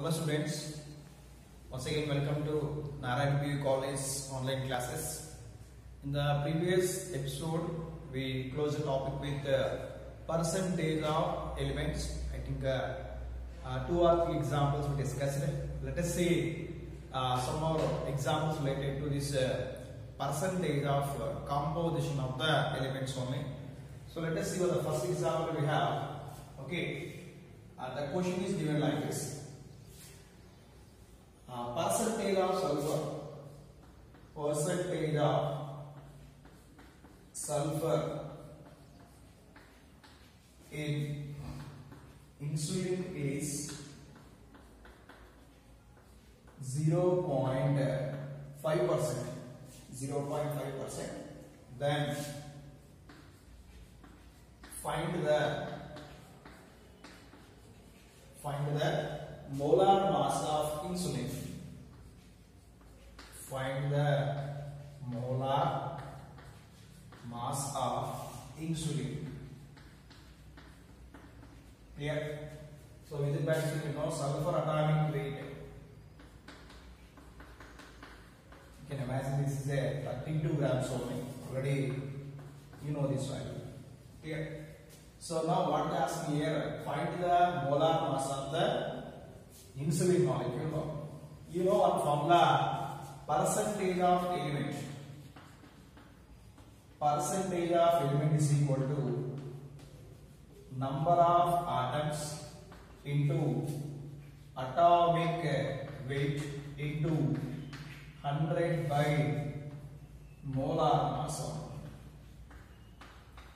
Hello students, once again welcome to Narayan PU College online classes. In the previous episode, we closed the topic with percentage of elements. I think two or three examples we discussed. Let us see some more examples related to this percentage of composition of the elements only. So let us see what the first example we have. Okay, the question is given like this. Percentage of sulfur in insulin is 0.5%. Then find the molar mass of insulin. Find the molar mass of insulin. Clear? So within that you know sulfur atomic weight. You can imagine this is a 32 grams only. Already you know this value. Clear? So now what they ask me here, find the molar mass of the insulin molecule. You know one formula, percentage of element. Percentage of element is equal to number of atoms into atomic weight into 100 by molar mass.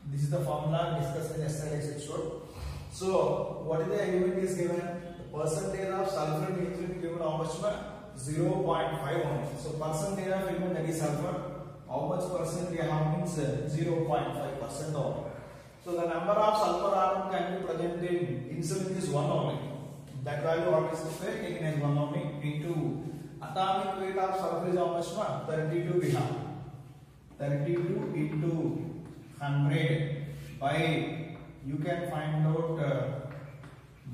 This is the formula discussed in yesterday's episode. So, what is the element is given? The percentage of sulfur in insulin given how much? 0.5 only. So, percentage of element that is sulfur, how much percent we have means 0.5% only. So, the number of sulfur atom can be present in insulin is 1 only. That value what is taken as 1 only into atomic weight of sulfur is how much? 32 we have. 32 into 100 by you can find out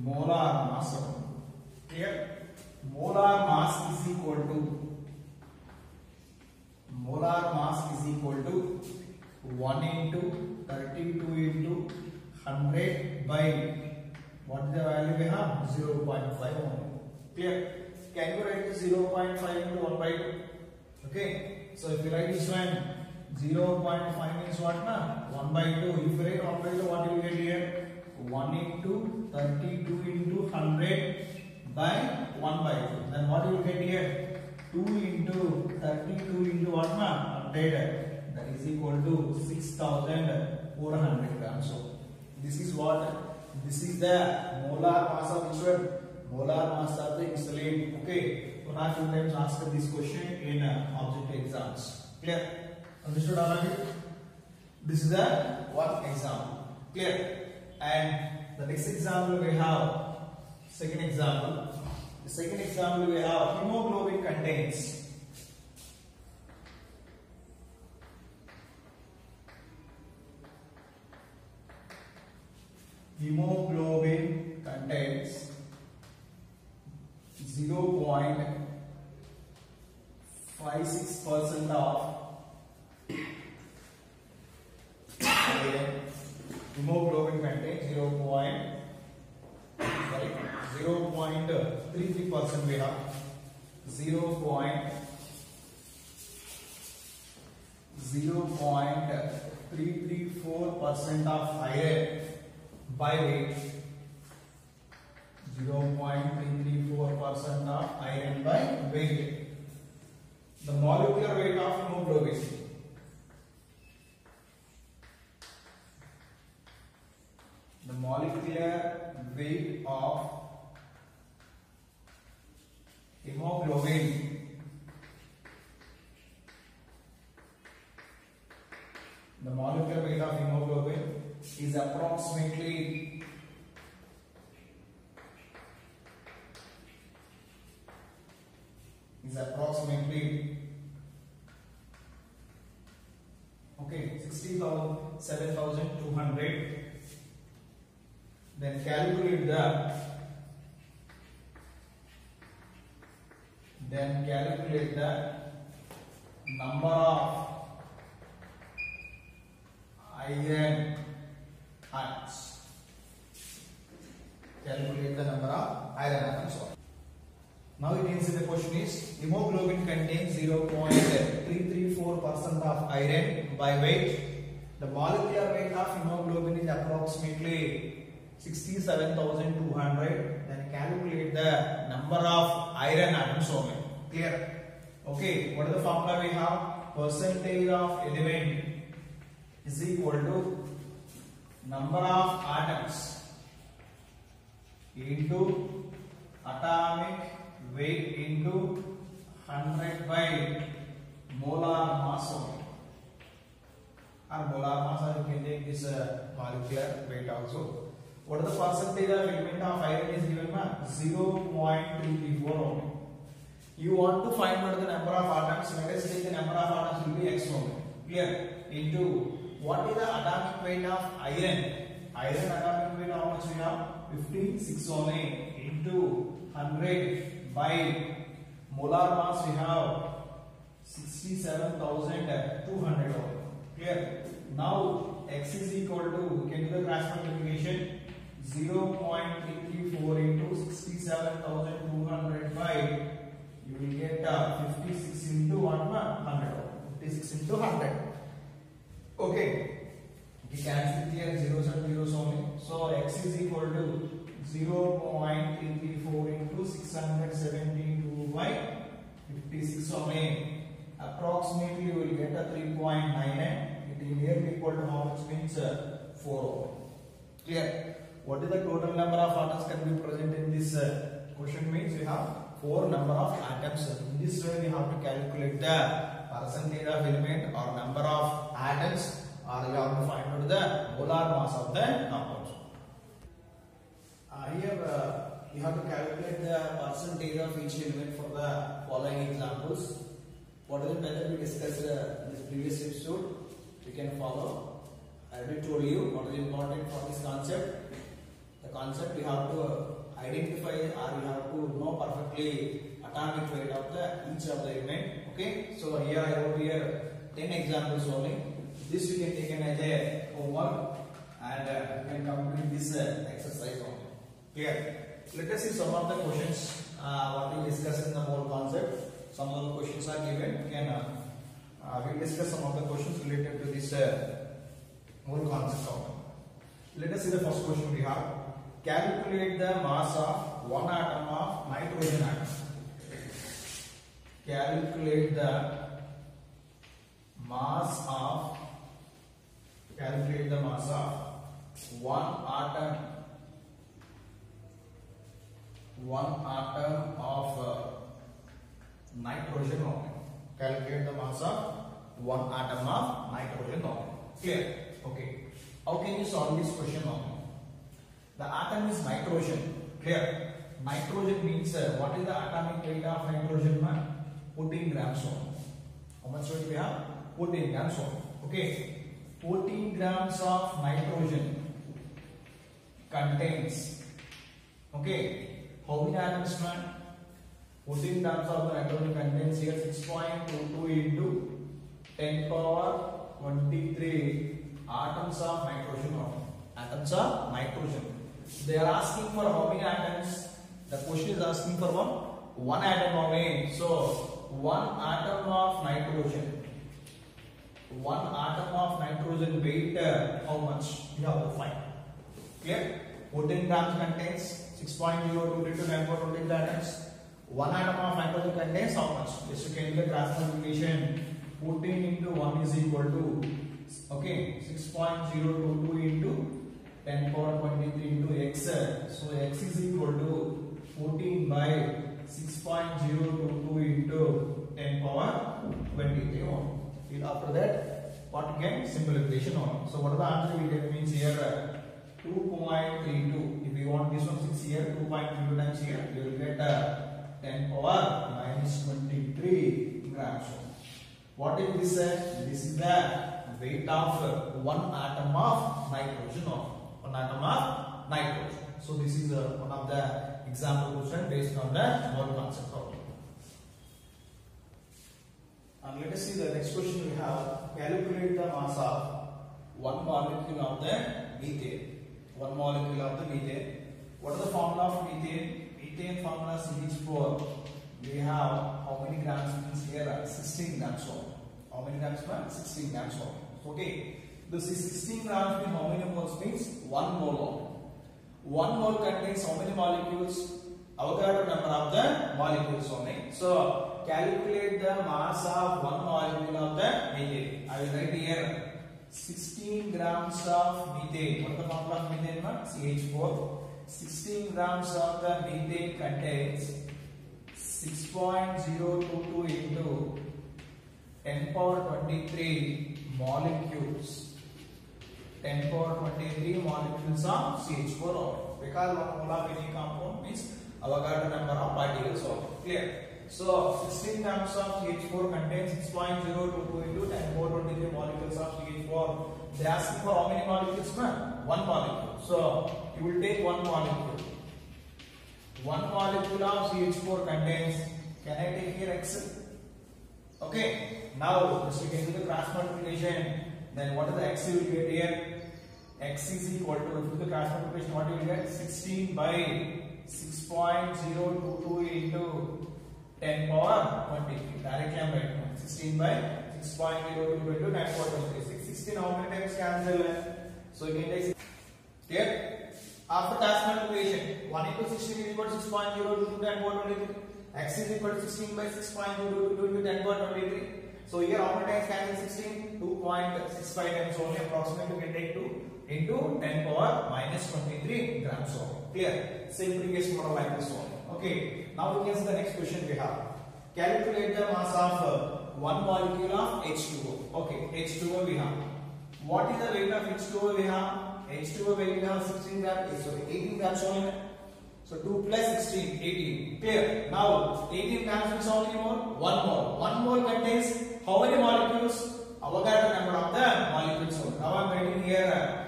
molar mass. Clear? Molar mass is equal to 1 into 32 into 100 by what is the value we have? 0.5 only. Clear? Can you write 0.5 into 1 by 2? Okay. So if you write this one 0.5 means what na? 1 by 2. If you write 1 by 2, what you will get here? 1 into 32 into 100 by 1 by 2. Then what you will get here? 2 into 32 into what na? 100. That is equal to 6,400 grams. So this is what? This is the molar mass of which one? Molar mass of the insulin. Okay. So now few times asked this question in objective exams. Clear? Understood all of you? This is the one example. Clear? And the next example we have, second example. The second example we have hemoglobin contains hemoglobin contains 0.56% of hemoglobin contains 0.33% we have 0.334% of iron by weight. 0.334% of iron by weight. The molecular weight of hemoglobin. The molecular weight of hemoglobin is approximately okay 7,200. Then calculate the then calculate the number of iron atoms. Calculate the number of iron atoms. Now you can see the question is hemoglobin contains 0.334% of iron by weight. The molecular weight of hemoglobin is approximately 67,200. Then calculate the number of iron atoms only. Clear? Okay. What is the formula we have? Percentage of element is equal to number of atoms into atomic weight into 100 by molar mass only. And molar mass, you can take this molecular weight also. What is the percentage of element of iron is given? 0.334 only. You want to find what is the number of atoms? Let us take the number of atoms will be x only. Clear? Into what is the atomic weight of iron? Iron atomic weight how much we have? 56 only into 100 by molar mass we have 67,200 only. Clear? Now x is equal to, can do the cross multiplication, 0.334 into 67,200 by, you will get 56 into 100. 56 into 100. Okay. We cancel here zeros and zeros only. So x is equal to 0.334 into 672 by 56 only. Approximately you will get a 3.99. It will nearly equal to how much means 4. Clear? What is the total number of atoms can be present in this question means we have 4 number of atoms. In this way we have to calculate the percentage of element or number of atoms, or you have to find out the molar mass of the compound. Here you have to calculate the percentage of each element for the following examples. What is the method we discussed in this previous episode? You can follow. I already told you what is important for this concept. The concept we have to identify or we have to know perfectly atomic weight of each of the element. Okay. So here I wrote here 10 examples only. This we can take as a homework and you can complete this exercise only. Clear? Let us see some of the questions what we discussed in the whole concept. Some of the questions are given. We discuss some of the questions related to this whole concept only. Let us see the first question we have. Calculate the mass of one atom of nitrogen atom. Calculate the mass of one atom of nitrogen only. Calculate the mass of one atom of nitrogen only. Clear? Okay. How can you solve this question only? The atom is nitrogen. Clear? Nitrogen means what is the atomic weight of nitrogen? 14 grams only. How much weight we have? 14 grams only. Okay. 14 grams of nitrogen contains, okay, how many atoms, man? 14 grams of the nitrogen contains here 6.22 into 10 power 23 atoms of nitrogen. Atoms of nitrogen. They are asking for how many atoms? The question is asking for one atom only. So one atom of nitrogen. One atom of nitrogen weight how much? You have to find. Clear? 14 grams contains 6.02 into 10 power 23 atoms. One atom of nitrogen contains how much? Yes, you can do the cross multiplication. 14 into 1 is equal to, okay, 6.022 into 10 power 23 into x. So x is equal to 14 by 6.022 into 10 power 23 only. After that, what again? Simplification only. So what is the answer we get means here 2.32. If you want this one 6 here, 2.32 times here, you will get 10 power minus 23 grams. What is this? This is the weight of one atom of nitrogen. One atom of nitrogen. So this is one of the example question based on the whole concept problem. And let us see the next question we have. Calculate the mass of one molecule of the methane. One molecule of the methane. What is the formula of methane? Methane formula CH4. We have how many grams means here? 16 grams only. How many grams? 16 grams only. Okay. This is 16 grams means how many moles means 1 mole only. 1 mole contains how many molecules? Avogadro number of the molecules only. So calculate the mass of one molecule of the methane. I will write here 16 grams of methane. What is the formula of methane? CH4. 16 grams of the methane contains 6.022 into 10 power 23 molecules. 10 power 23 molecules of CH4 because one mole of any compound means Avogadro number of particles only. Clear? So 16 grams of CH4 contains 6.022 into 10 power 23 molecules of CH4. They ask for how many molecules? One molecule. So you will take one molecule. One molecule of CH4 contains. Can I take here X? Okay. Now we can do the cross multiplication. Then what is the X you will get here? X is equal to, if you do the cross multiplication, what you will get? 16 by 6.022 into 10 power 23. Directly I am writing 16 by 6.022 into 10 power 23. 16 how many times cancel? So you can take here. After cross multiplication, 1 into 16 is equal to 6.022 into 10 power 23. X is equal to 16 by 6.022 into 10 power 23. So here how many times cancel 16? 2.65 times only approximately we can take 2 into 10 power minus 23 grams only. Clear? Same previous model like this one. Okay. Now we can see the next question we have. Calculate the mass of one molecule of H2O. Okay. H2O we have. What is the weight of H2O we have? H2O weight we have 16 grams. Sorry, 18 grams only. So 2 plus 16, 18. Clear? Now 18 grams means how many mole? 1 mole. 1 mole contains how many molecules? Avogadro number of the molecules only. Now I am writing here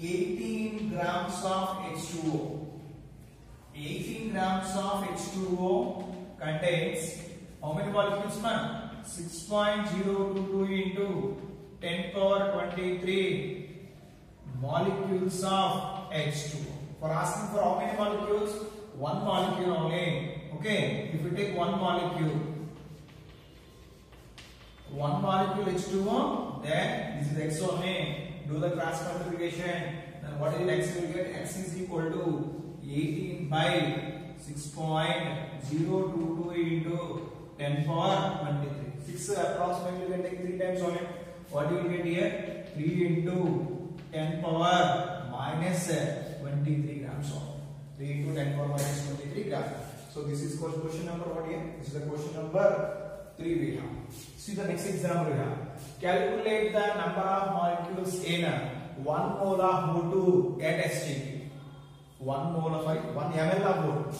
18 grams of H2O. 18 grams of H2O contains how many molecules, man? 6.022 into 10 power 23 molecules of H2O. For asking for how many molecules? One molecule only. Okay. If you take one molecule H2O, then this is X only. Do the cross multiplication. Then what is X? You will get X is equal to 18 by 6.022 into 10 power 23. 6 approximately you can take 3 times only. What you will get here? 3 into 10 power minus 23 grams only. 3 into 10 power minus 23 grams. So this is question number what here? This is the question number 3 we have. See the next example we have. Calculate the number of molecules in 1 mole of O2 at STP. 1 mole of 1 ml of O2.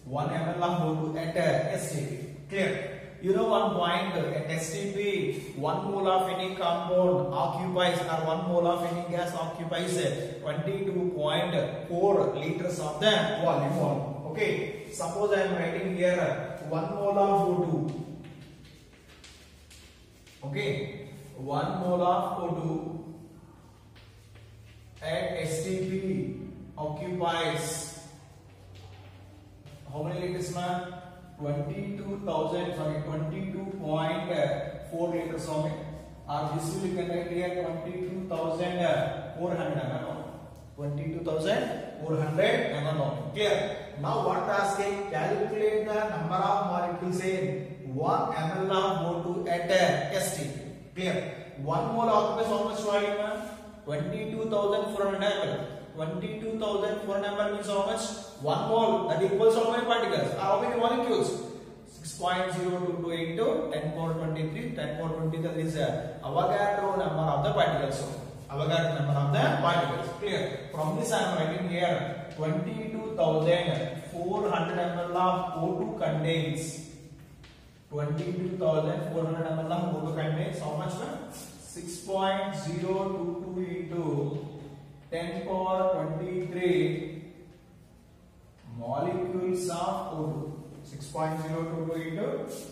1 ml of O2 at STP. Clear? You know one point at STP, 1 mole of any compound occupies or 1 mole of any gas occupies 22.4 liters of the volume. Okay. Suppose I am writing here 1 mole of O2. Okay, 1 mole of O2 at STP occupies how many liters, man? 22.4 liters only. Or this will you can write here 22,400 ml. 22,400 ml only. Clear? Now what task is? Calculate the number of molecules in 1 ml of O2 at STP. Clear? 1 mole occupies how much volume? 22,400 ml. 22,400 ml means how much? 1 mole. That equals how many particles? How many molecules? 6.022 into 10 power 23. 10 power 23 that is Avogadro number of the particles. Avogadro number of the particles. Clear? From this I am writing here 22,400 ml of O2 contains 22,400 ml of O2 contains how much? 6.022 into 10 power 23 molecules of O2. 6.022 into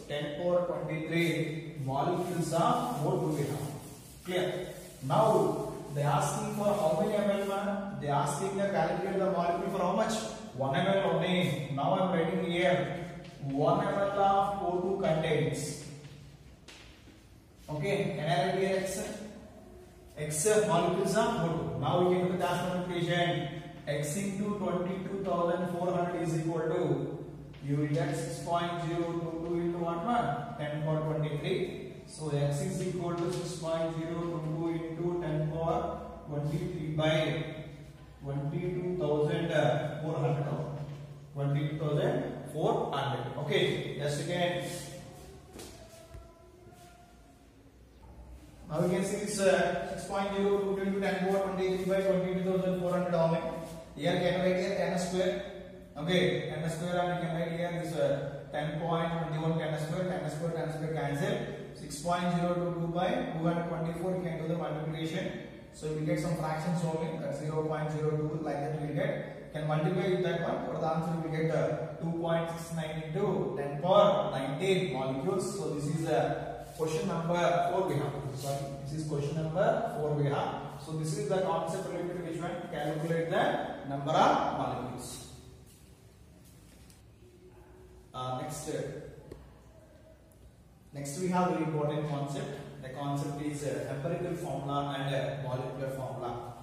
10 power 23 molecules of O2 we have. Clear? Now they asking for how many ml? They asking to calculate the molecule for how much? 1 ml only. Now I am writing here 1 ml of O2 contains. Okay, can I write here X? X molecules of O2. Now we get to the task multiplication. X into 22,400 is equal to, you will get 6.022 into what? 10 power 23. So X is equal to 6.022 into 10 power 23 by 22,400. 22,400. Okay, just again. Now we can see this 6.022 into 10 power 23 by 22,400 only. Here can write here n square. Okay, n square, and we can write here this 10.21 10 square cancel. 6.022 by 224 can do the multiplication. So we get some fractions only, that's 0.02, like that we get. Can multiply with that one, for the answer we get 2.69 into 10 power 19 molecules. So this is question number 4 we have. Sorry, this is question number 4 we have. So this is the concept related to which one? Calculate the number of molecules. Next we have very important concept. The concept is empirical formula and molecular formula.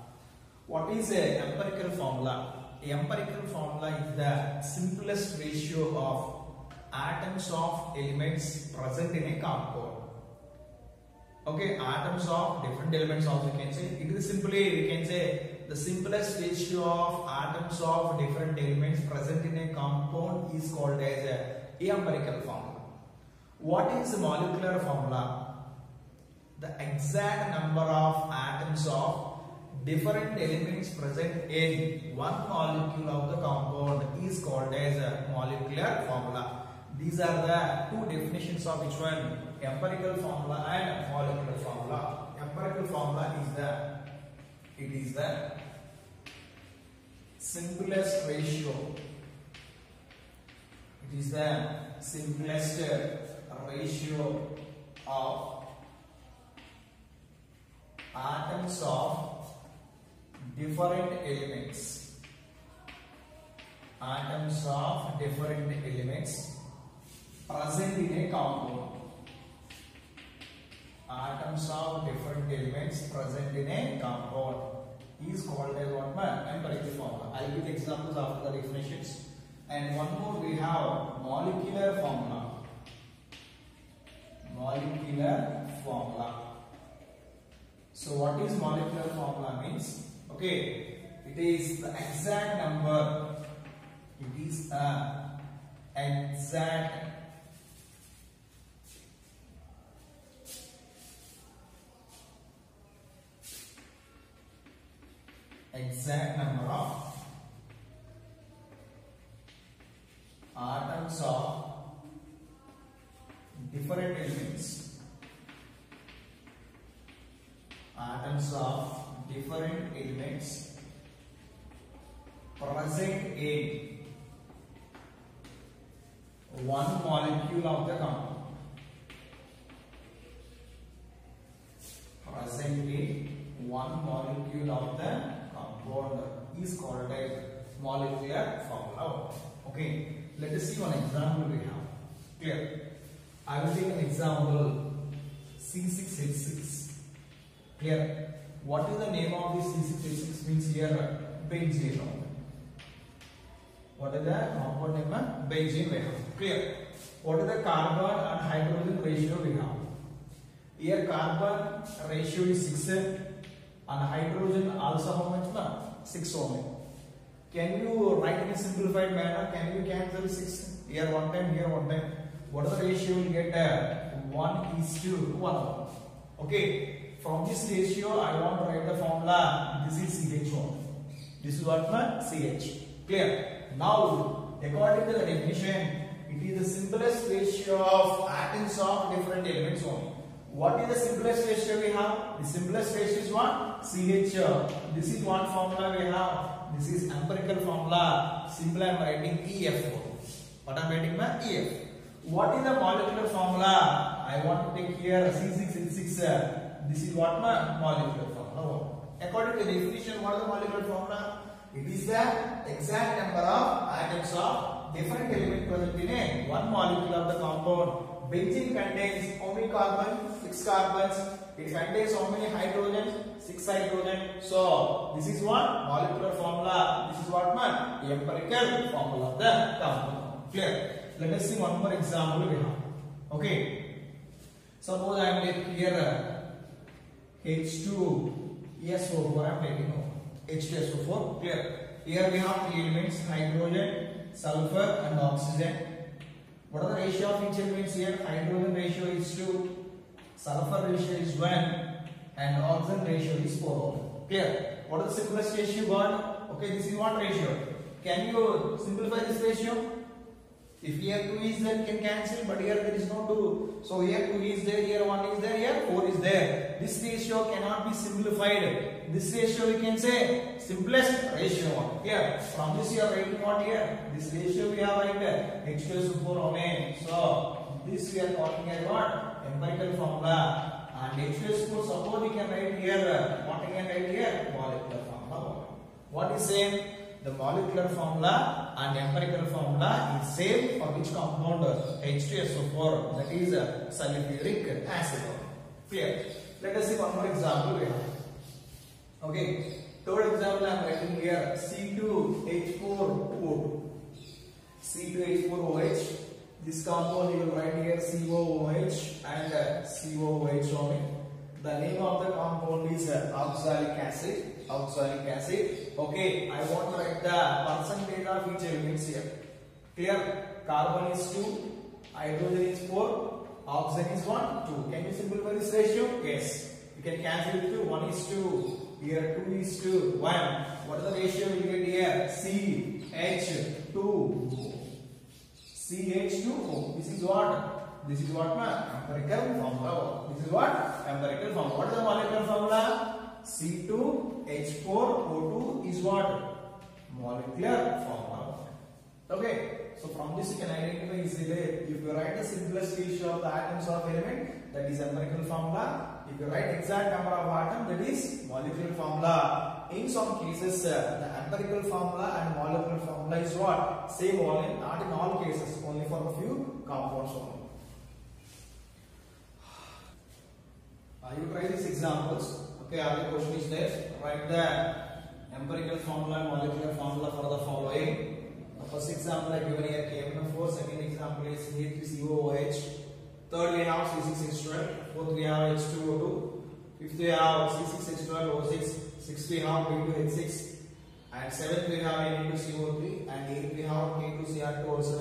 What is a empirical formula? A empirical formula is the simplest ratio of atoms of elements present in a compound. Okay, atoms of different elements also you can say. It is simply, we can say, the simplest ratio of atoms of different elements present in a compound is called as a empirical formula. What is the molecular formula? The exact number of atoms of different elements present in one molecule of the compound is called as a molecular formula. These are the two definitions of which one? Empirical formula and molecular formula. Empirical formula is the simplest ratio. It is the simplest ratio of atoms of different elements. Atoms of different elements present in a compound. Atoms of different elements present in a compound is called as what? Empirical formula. I will give examples after the definitions. And one more we have molecular formula. Molecular formula. So what is molecular formula means? Okay, it is the exact number. It is a exact number of atoms of different elements. Atoms of different elements present in one molecule of the compound. Present in one molecule of the compound is called as molecular formula. Okay, let us see one example we have. Clear? I will take an example C6H6. Clear? What is the name of this C6H6? Means here benzene. What is the compound name? Benzene we have. Clear? What is the carbon and hydrogen ratio we have? Here carbon ratio is 6 and hydrogen also how much? 6 only. Can you write in a simplified manner? Can you cancel 6? Here one time, here one time. What is the ratio? You get 1:1. Okay. From this ratio, I want to write the formula. This is CH1. This is what? CH. Clear? Now, according to the definition, it is the simplest ratio of atoms of different elements only. What is the simplest ratio we have? The simplest ratio is what? CH. This is one formula we have. This is empirical formula. Simply I am writing EF. What I'm writing my EF. What is the molecular formula? I want to take here C6H6. This is what my molecular formula. According to the definition, what is the molecular formula? It is the exact number of atoms of different element present in a one molecule of the compound. Benzene contains how many carbons? 6 carbons. It contains how many hydrogens? 6 hydrogen. So this is what molecular formula. This is what my empirical formula of the compound. Clear? Let us see one more example we have. Okay. Suppose I am taking here H2SO4. I am taking H2SO4. Clear? Here we have 3 elements: hydrogen, sulfur, and oxygen. What are the ratio of each element here? Hydrogen ratio is 2, sulfur ratio is 1, and oxygen ratio is 4. Clear? What is the simplest ratio got? Okay, this is what ratio. Can you simplify this ratio? If here 2 is there, can cancel, but here there is no 2. So here 2 is there, here 1 is there, here 4 is there. This ratio cannot be simplified. This ratio we can say simplest ratio. Here, from this you are writing what here? This ratio we have written H2SO4 only. So this we are calling as what? Empirical formula. And H2SO4, suppose we can write here. What we can write here? Molecular formula. What is same? The molecular formula and empirical formula is same for which compound? H2SO4, that is sulfuric acid. Clear? Let us see one more example we have. Okay, third example I am writing here C2H4O2. C2H4OH. This compound you will write here COOH and COOH only. The name of the compound is oxalic acid. Oxalic acid. Okay, I want to write the percentage of each element here. Clear? Carbon is 2, hydrogen is 4, oxygen is 1, 2. Can you simplify this ratio? Yes. You can cancel it to 1 is 2. Here 2 is to 1. What is the ratio we get here? CH2O. CH2O. This is what? This is what my empirical formula. This is what? Empirical formula. What is the molecular formula? C2H4O2 is what? Molecular formula. Okay. So from this you can identify easily. If you write the simplest ratio of the atoms of element, that is empirical formula. If you write exact number of atoms, that is molecular formula. In some cases, the empirical formula and molecular formula is what? Same only, not in all cases, only for a few compounds only. You try these examples. Okay, other question is there. Write the empirical formula and molecular formula for the following. The first example I given here KMnO4. Second example is H3COOH. Third we have C6H12. Fourth we have H2O2. Fifth we have C6H12O6. Sixth we have B2H6. And seventh we have Na2CO3. And eighth we have K2Cr2O7.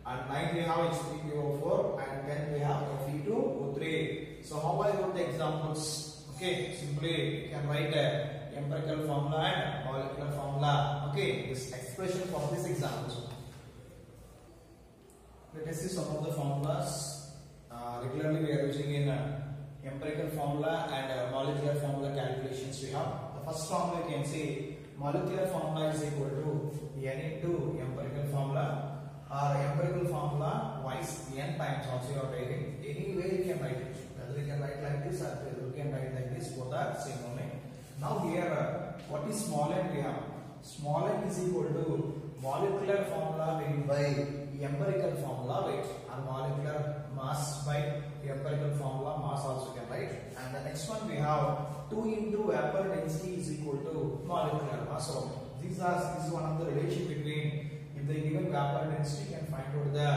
And ninth we have H3PO4. And tenth we have Fe2O3. So how I wrote the examples? Okay, simply you can write a empirical formula and molecular formula. Okay, this expression for this examples. Let us see some of the formulas. Regularly we are using in empirical formula and molecular formula calculations we have. The first formula you can say molecular formula is equal to N into empirical formula, or empirical formula wise N times also you are writing. Any way you can write it. Whether you can write like this or you can write like this, both are same only. Now here, what is small n we have? Small n is equal to molecular formula weight by empirical formula weight, and molecular mass by empirical formula mass also can write. And the next one we have 2 into vapor density is equal to molecular mass only. This is one of the relation between, if the given vapor density, you can find out the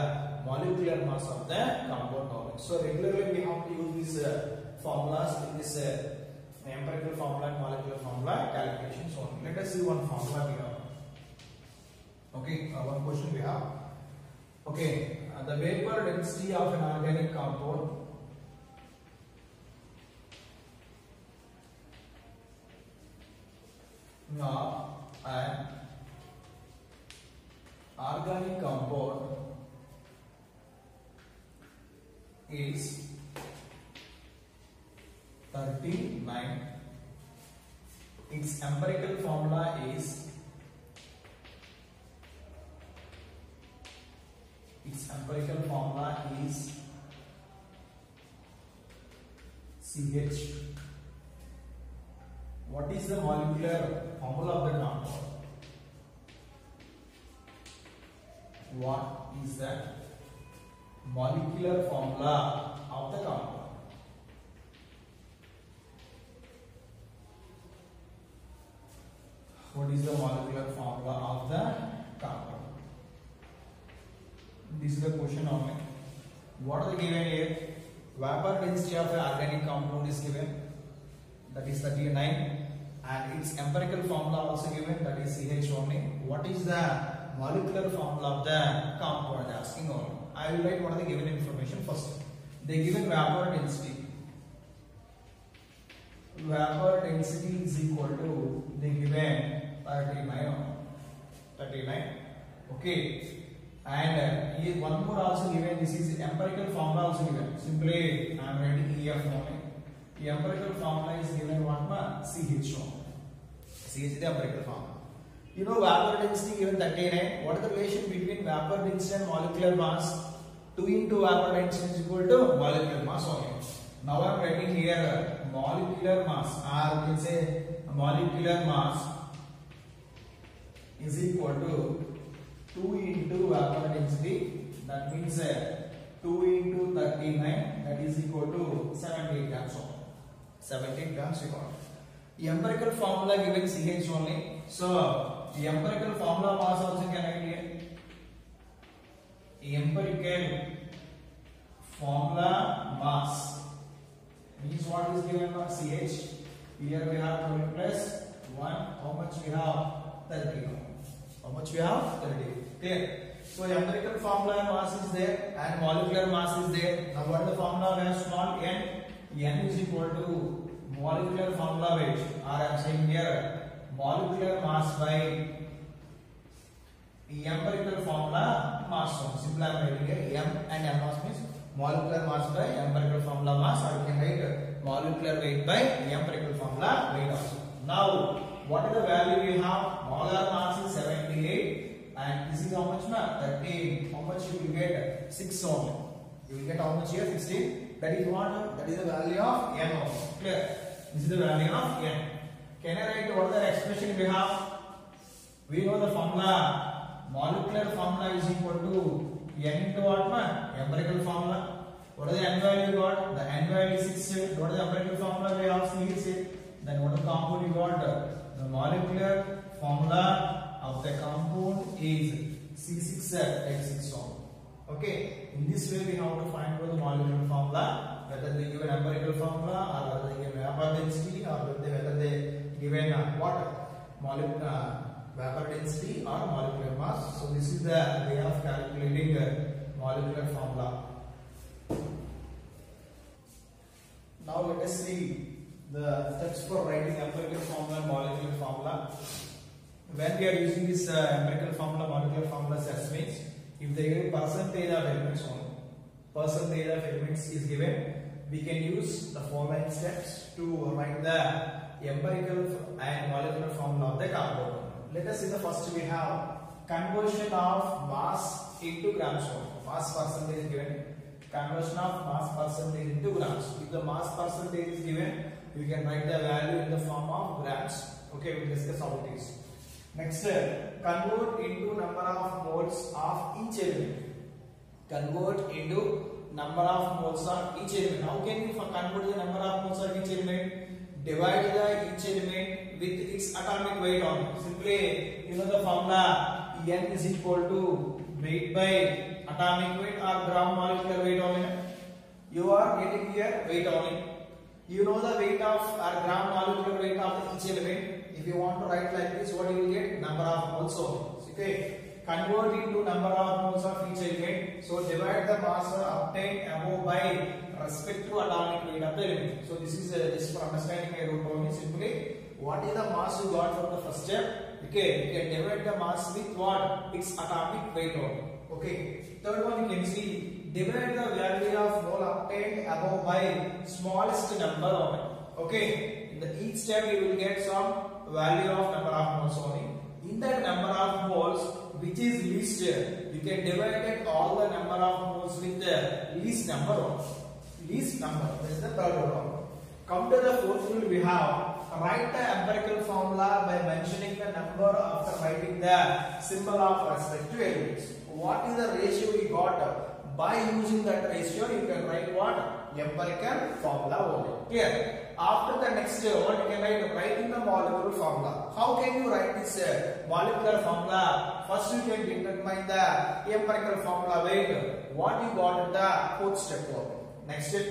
molecular mass of the compound only. So regularly we have to use these formulas in this empirical formula and molecular formula calculations only. Let us see one formula we have. Okay, one question we have. Okay, the vapor density of an organic compound now an organic compound is 39. Its empirical formula is its empirical formula is CH. What is the molecular formula of the compound? What is the molecular formula of the compound? What is the molecular formula of the compound? This is the question only. What are they given here? Vapor density of the organic compound is given, that is 39, and its empirical formula also given, that is CH only. What is the molecular formula of the compound? Asking only. I will write what are the given information first. They given vapor density. Vapor density is equal to, they given 39. Okay. And here one more also given. This is empirical formula also given. Simply I am writing EF only. The empirical formula is given what ma? CH only. CH is the empirical formula. You know vapor density given 39. What is the relation between vapor density and molecular mass? 2 into vapor density is equal to molecular mass only. Now I am writing here molecular mass, or you can say molecular mass is equal to 2 into vapor density, that means 2 into 39, that is equal to 17 grams only. 17 grams we got. The empirical formula given CH only. So the empirical formula mass also can write here. The empirical formula mass means what is given by CH. Here we have 20 plus 1. How much we have? 30. How much we have? 30. Clear? So empirical formula mass is there and molecular mass is there. Now what is the formula? We have small n. N is equal to molecular formula weight, or I am saying here molecular mass by the empirical formula mass. Simply I am writing here M and M mass means molecular mass by empirical formula mass, or you can write molecular weight by the empirical formula weight also. Now what is the value we have? Molar mass is 78 and this is how much na? 13. How much you will get? 6 only. You will get how much here? 16. That is what? That is the value of N also. Clear? This is the value of N. Can I write what the expression we have? We know the formula. Molecular formula is equal to N into what na? Empirical formula. What is the N value you got? The N value is 6. What is the empirical formula we have? CH. Then what is the compound you got? The molecular formula of the compound is C6H6. Okay. In this way we have to find out the molecular formula, whether they give an empirical formula or whether they give vapor density or whether they given what? Vapor density or molecular mass. So this is the way of calculating molecular formula. Now let us see the steps for writing empirical formula and molecular formula. When we are using this empirical formula, molecular formula sets means if they give percentage of elements only, percentage of elements is given, we can use the following steps to write the empirical and molecular formula of the compound. Let us see the first we have conversion of mass into grams only. Mass percentage is given. Conversion of mass percentage into grams. If the mass percentage is given, we can write the value in the form of grams. Okay, we will discuss how it is. Next, convert into number of moles of each element. Convert into number of moles of each element. How can you convert the number of moles of each element? Divide the each element with its atomic weight on. Simply, you know the formula N is equal to weight by atomic weight or gram molecular weight only. You are getting here weight only. You know the weight of or gram molecular weight of each element. If you want to write like this, what you will get? Number of moles only. Okay. Convert into number of moles of each element. So divide the mass obtained above by respect to atomic weight of the element. So this is just for understanding I wrote only simply. What is the mass you got from the first step? Okay, you can divide the mass with what? Its atomic weight only. Okay. Third one you can see, divide the value of mole obtained above by smallest number only. Okay. In the each step you will get some value of number of moles only. In that number of moles, which is least, you can divide it all the number of moles with the least number of least number. That is the third problem. Come to the fourth rule. We have write the empirical formula by mentioning the number after writing the symbol of respective elements. What is the ratio we got? By using that ratio, you can write what? Empirical formula only. Clear? After the next what you can write in the molecular formula. How can you write this molecular formula? First you can determine the empirical formula weight. What you got in the fourth step. Next step,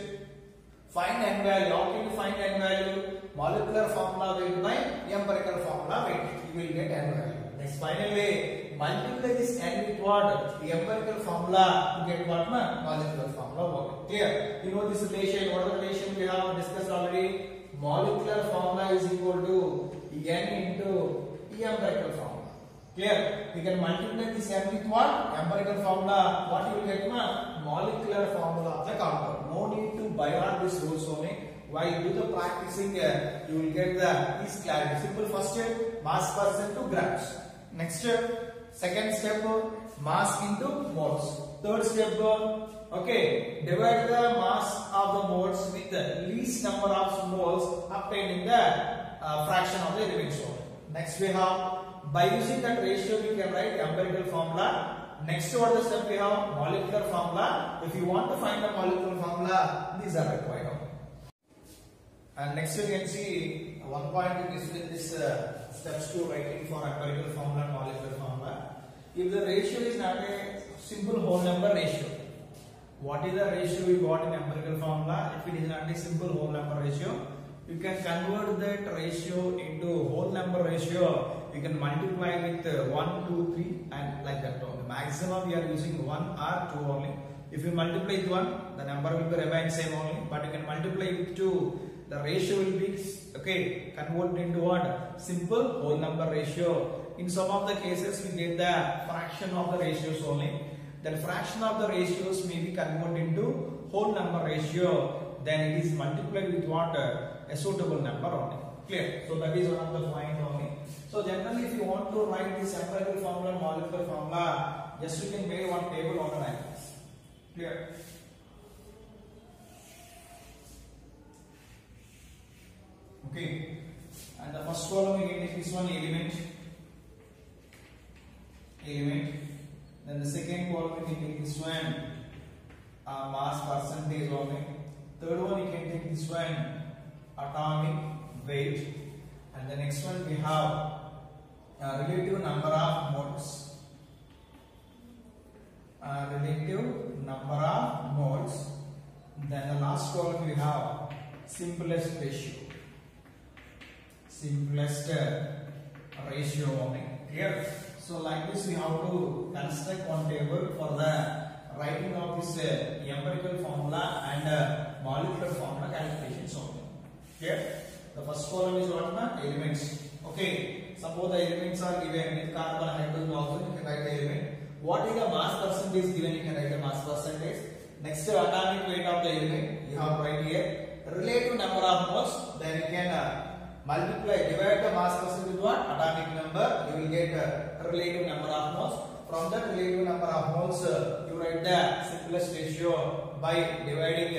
find n value. How can you find n value? Molecular formula weight by empirical formula weight. You will get n value. Next, finally, multiply this n with what? The empirical formula to get what? Molecular formula. Clear? You know this relation. What is the relation we have discussed already? Molecular formula is equal to n into empirical formula. Clear? We can multiply this n with what? Empirical formula. What you will get? Molecular formula of the compound. No need to buy all these rules only. While you do the practicing, you will get the ease clarity. Simple first step, mass percent to grams. Next step, second step, mass into moles. Third step, okay, divide the mass of the moles with the least number of moles obtained in the fraction of the elements. Next we have, by using that ratio we can write empirical formula. Next what the step we have? Molecular formula. If you want to find the molecular formula, these are required. And next you can see one point is with this steps to writing for empirical formula and molecular formula. If the ratio is not a simple whole number ratio, what is the ratio we got in empirical formula? If it is not a simple whole number ratio, you can convert that ratio into whole number ratio. You can multiply with 1, 2, 3 and like that. The maximum we are using 1 or 2 only. If you multiply with 1, the number will be remain same only. But you can multiply with 2. The ratio will be okay converted into what? Simple whole number ratio. In some of the cases we get the fraction of the ratios only. Then fraction of the ratios may be converted into whole number ratio. Then it is multiplied with what? A suitable number only. Clear? So that is one of the point only. So generally if you want to write this empirical formula and molecular formula, just you can make one table on an axis. Clear? Okay, and the first column we can take this one element. Then the second column we can take this one mass percentage only. Third one you can take this one atomic weight, and the next one we have relative number of moles. Relative number of moles. Then the last column we have simplest ratio. Simplest ratio only. Clear? So like this we have to construct one table for the writing of this empirical formula and molecular formula calculations only. Clear? The first column is what? Elements. Okay. Suppose the elements are given with carbon, hydrogen also you can write the element. What is the mass percentage given? You can write the mass percentage. Next atomic weight of the element you have right here. Relative number of moles. Then you can multiply, divide the mass percentage with what? Atomic number. You will get relative number of moles. From that relative number of moles, you write the simplest ratio by dividing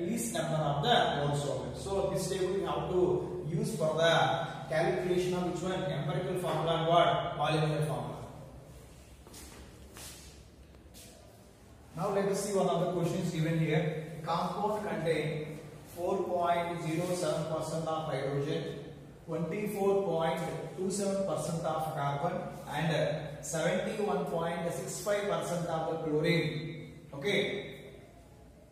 least number of the moles of it. So this table we have to use for the calculation of which one? Empirical formula and what? Molecular formula. Now let us see one of the questions given here. Compound contain 4.07% of hydrogen, 24.27% of carbon and 71.65% of the chlorine. Okay.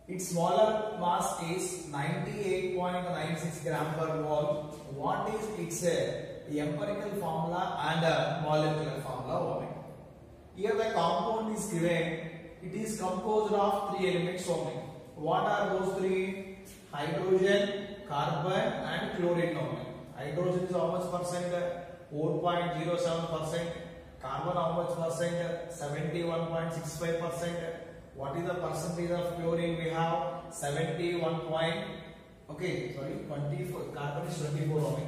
Its molar mass is 98.96 gram per mole. What is its empirical formula and molecular formula only? Here the compound is given. It is composed of 3 elements only. What are those 3? Hydrogen, carbon and chlorine only. Hydrogen is how much percent? 4.07%. Carbon how much percent? 71.65%. What is the percentage of chlorine we have? 24. Carbon is 24 only.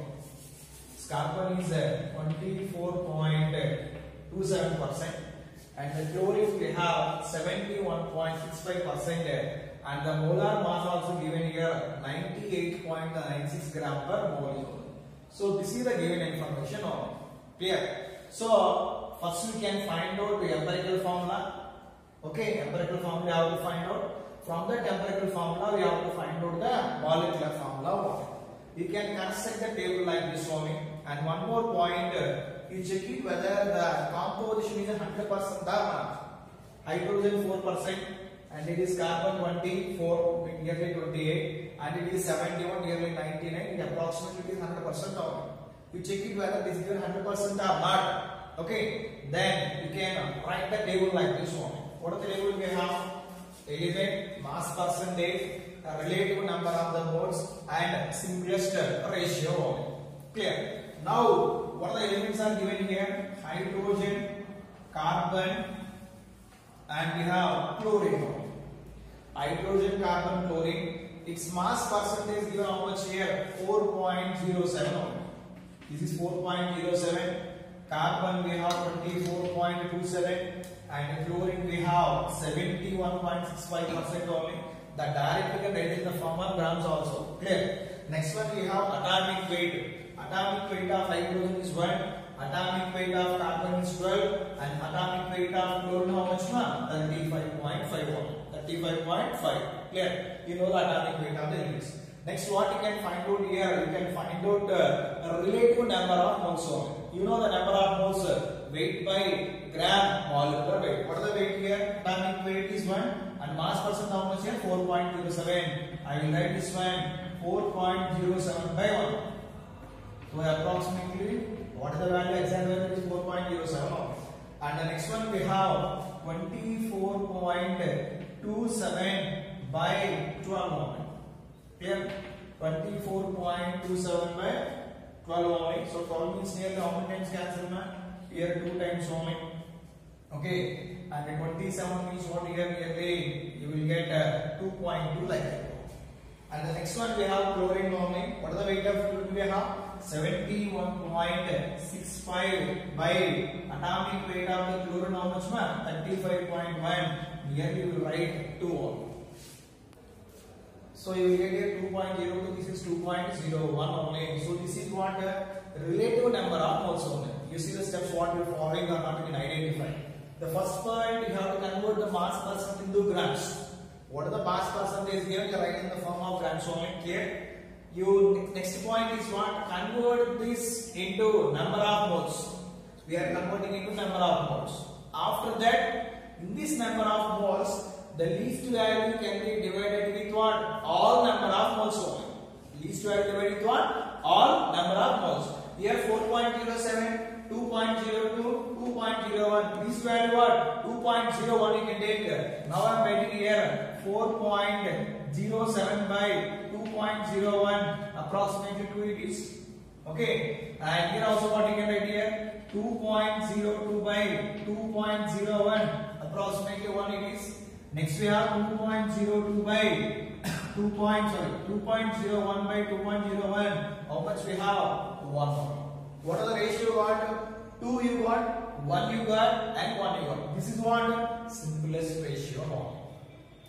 Carbon is 24.27%. and the chlorine we have 71.65%, and the molar mass also given here 98.96 gram per mole. So this is the given information only. Clear? So first we can find out the empirical formula. Okay, empirical formula we have to find out. From the empirical formula we have to find out the molecular formula. You can construct the table like this only. And one more point, you check it whether the composition is 100% or not. Hydrogen 4%, and it is carbon 24, nearly 28, and it is 71, nearly 99. It approximately is 100% only. You check it whether this is 100% or not. Okay, then you can write the table like this only. What are the table we have? Element, mass percentage, relative number of the moles, and simplest ratio only. Clear? Now, what are the elements are given here? Hydrogen, carbon, and we have chlorine. Hydrogen, carbon, chlorine. Its mass percentage given how much here? 4.07. This is 4.07. Carbon we have 24.27, and chlorine we have 71.65% only. The direct we can write in the form of grams also. Clear? Next one we have atomic weight. Atomic weight of hydrogen is 1, atomic weight of carbon is 12, and atomic weight of chlorine how much? 35.51. 35.5. Clear? You know the atomic weight of the elements. Next, what you can find out here? You can find out the relative number of moles only. You know the number of moles weight by gram molecular weight. What is the weight here? Atomic weight is 1, and mass percent how much here? 4.07. I will write this one 4.07 by 1. So approximately, what is the value? Exact value is 4.07. And the next one we have 24.27 by 12. Clear? 24.27 by 12 only. So 12 means nearly how many times cancel? Here 2 times only. Okay. And 27 means what here? Nearly you will get 2.2 like that. And the next one we have chlorine only. What is the weight of chlorine we have? 71.65 by atomic weight of the chlorine how much? 35.1. Here you will write 2 only. So you will get here 2.02. This is 2.01 only. So this is what relative number of moles only. You see the steps what you are following or not, you can identify. The first point, you have to convert the mass percent into grams. What are the mass percentage here? You write in the form of grams only. Clear? Next point is what? Convert this into number of moles. We are converting into number of moles. After that, in this number of moles, the least value can be divided with what? All number of moles only. Least value divided with what? All number of moles. Here 4.07, 2.02, 2.01. This value what? 2.01 you can take. Now I am writing here 4.07 by 2.01. Approximately 2 it is. Okay. And here also what you can write here? 2.02 by 2.01. Approximately 1 it is. Next we have 2.02 by 2.01 by 2.01. How much we have? 1. What are the ratio you got? 2 you got, 1 you got, and 1 you got. This is what? Simplest ratio only.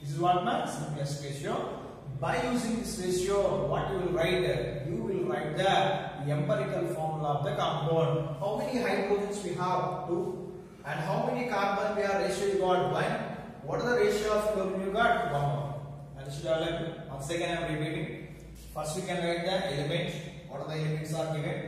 This is what my simplest ratio. By using this ratio, what you will write? You will write the empirical formula of the compound. How many hydrogens we have? 2. And how many carbon we have ratio you got? 1. What is the ratio of chlorine you got? 1. Once again I am repeating. First we can write the element. What are the elements are given?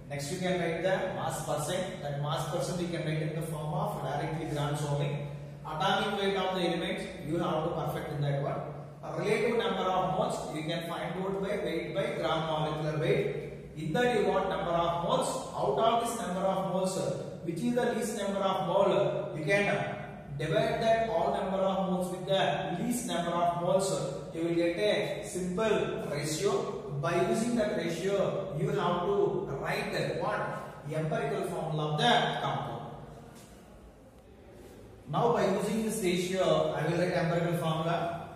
Next we can write the mass percent. That mass percent you can write in the form of directly grams only. Atomic weight of the element you have to perfect in that one. A relative number of moles you can find out by weight by gram molecular weight. In that you got number of moles. Out of this number of moles, which is the least number of mole, you can divide that all number of moles with the least number of moles. You will get a simple ratio. By using that ratio, you have to write what? The empirical formula of the compound. Now by using this ratio, I will write empirical formula.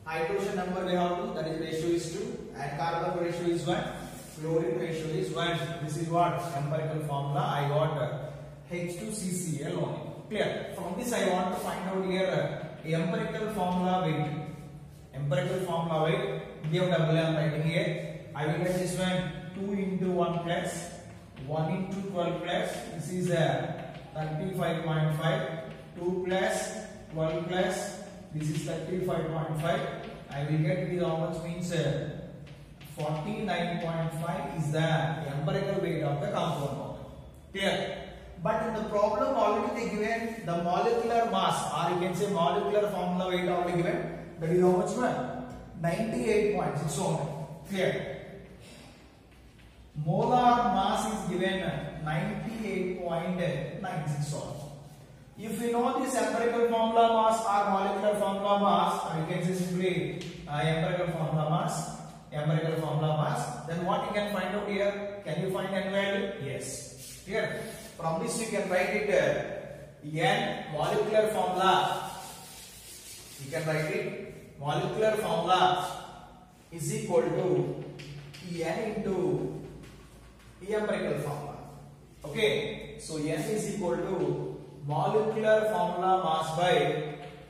Hydrogen number we have 2, that is ratio is 2, and carbon ratio is 1, chlorine ratio is 1. This is what? Empirical formula. I got H2CCl only. Clear? From this I want to find out here empirical formula weight. Empirical formula weight. DFW I am writing here. I will get this one 2 into 1 plus 1 into 12 plus. This is 35.5. 2 plus 12 plus. This is 35.5. I will get this how much means 49.5 is the empirical weight of the compound. Clear? But in the problem already they given the molecular mass, or you can say molecular formula weight already given. That is how much man? 98.6 only. Clear? Molar mass is given 98.96 only. If we know this empirical formula mass or molecular formula mass, or you can say simply empirical formula mass, then what you can find out here? Can you find n value? Yes. Here, from this you can write it n molecular formula. You can write it molecular formula is equal to n into empirical formula. Okay, so n is equal to molecular formula mass by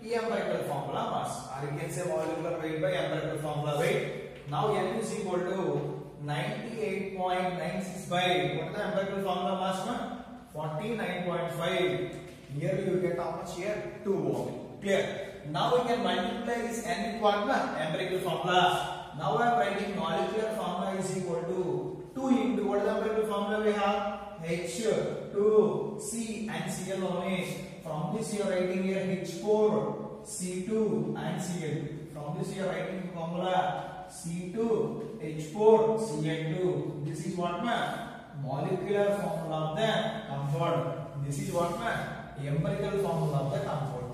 empirical formula mass, or you can say molecular weight by empirical formula weight. Now n is equal to 98.96 by what is the empirical formula mass? 49.5. Here you get how much here? 2 only. Clear? Now we can multiply this n with what? Empirical formula. Now I am writing molecular formula is equal to 2 into what is the empirical formula we have? H2C and Cl only. From this you are writing here H4, C2 and Cl. From this you are writing formula C2, H4, Cl2. This is what molecular formula of the compound. This is what empirical formula of the compound.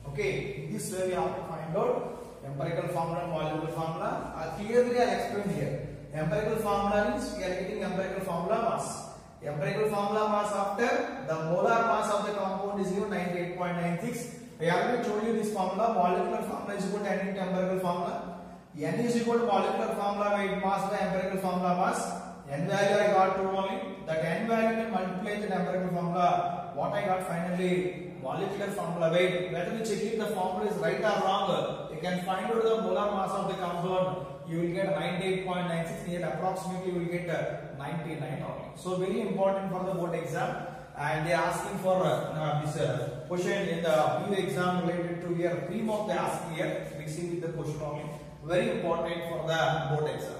Okay, this way we have to find out empirical formula and molecular formula. Clearly I explained here. Empirical formula means we are getting empirical formula mass. Empirical formula mass after the molar mass of the compound is given 98.96. I already told you this formula. Molecular formula is equal to n into empirical formula. N is equal to molecular formula weight mass by empirical formula mass. N value I got 2 only. That n value can multiply the empirical formula. What I got finally? Molecular formula weight. Whether you check if the formula is right or wrong, you can find out the molar mass of the compound. You will get 98.96, yet approximately you will get 99 only. So very important for the board exam, and they are asking for this question in the PU exam related to here. 3 marks they ask here, mixing with the question only. Very important for the board exam.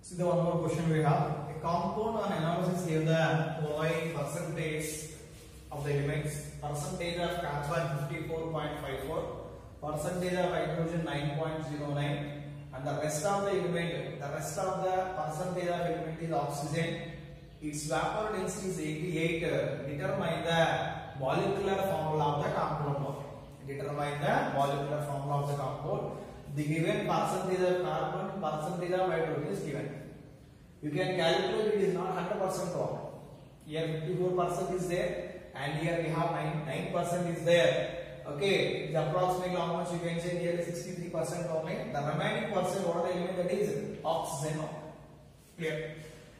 See the one more question we have. A compound on analysis give the following percentage of the elements. Percentage of carbon 54.54. Percentage of hydrogen 9.09, and the rest of the element, the rest of the percentage of element is oxygen. Its vapor density is 88. Determine the molecular formula of the compound. Determine the molecular formula of the compound. The given percentage of carbon, percentage of hydrogen is given. You can calculate it is not 100% wrong. Here 54% is there, and here we have 9% is there. Okay, the approximately how much you can say nearly 63% only. The remaining percent what the element that is oxygen. Clear?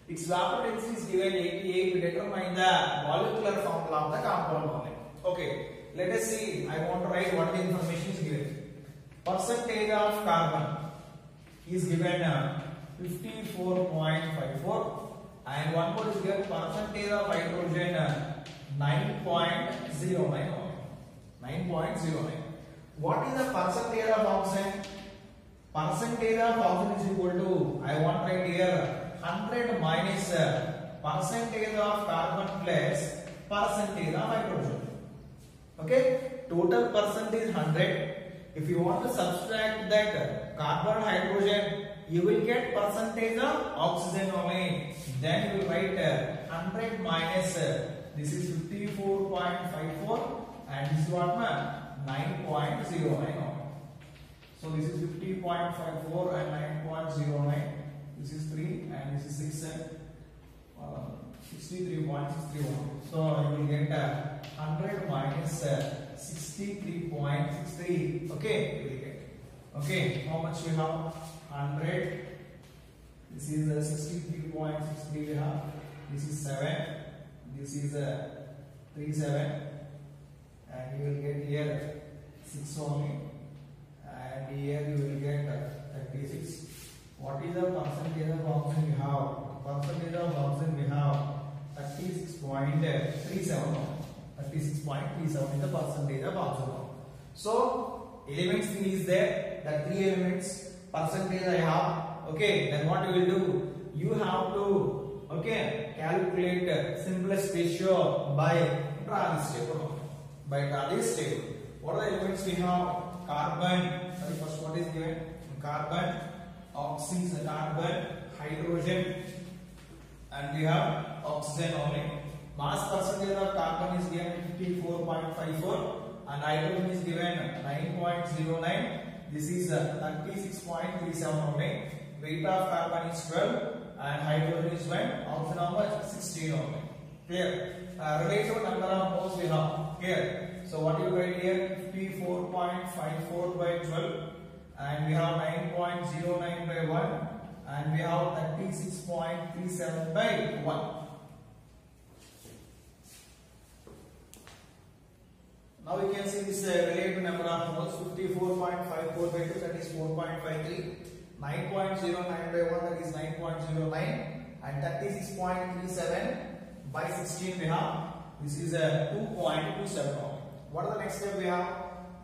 Its vapor density is given 88. We determine the molecular formula of the compound only. Okay, let us see. I want to write what the information is given. Percentage of carbon is given 54.54, and one more is given percentage of hydrogen 9.09. 9.09. What is the percentage of oxygen? Percentage of oxygen is equal to, I want right here 100 minus percentage of carbon plus percentage of hydrogen. Okay, total percent is 100. If you want to subtract that carbon hydrogen, you will get percentage of oxygen only. Then you will write 100 minus this is 54.54. And this is what 9.09. So this is 50.54 and 9.09. This is 3 and this is 6 and 63.61. So you will get 100 minus 63.63. Okay, you will get. Okay, how much we have? 100. This is 63.63 we have. This is 7. This is 37. and you will get here 6 only, and here you will get 36. What is the percentage of oxygen we have? Percentage of oxygen we have 36.37. 36.37 is the percentage of oxygen. So elements thing is there. The 3 elements percentage I have. Okay, then what you will do? You have to calculate simplest ratio by draw this table. What are the elements we have? Carbon. Sorry, first what is given? Carbon, oxygen, carbon, hydrogen, and we have oxygen only. Mass percentage of carbon is given 54.54 and hydrogen is given 9.09. This is 36.37 only. Weight of carbon is 12 and hydrogen is 1. Oxygen how much? 16 only. Clear? Relative number of moles we have. Clear? So what you write here? 54.54 by 12, and we have 9.09 by 1, and we have 36.37 by 1. Now we can see this relative number of moles. 54.54 by 2, that is 4.53. 9.09 by 1, that is 9.09, and 36.37 by 16 we have. This is a 2.27. What are the next step we have?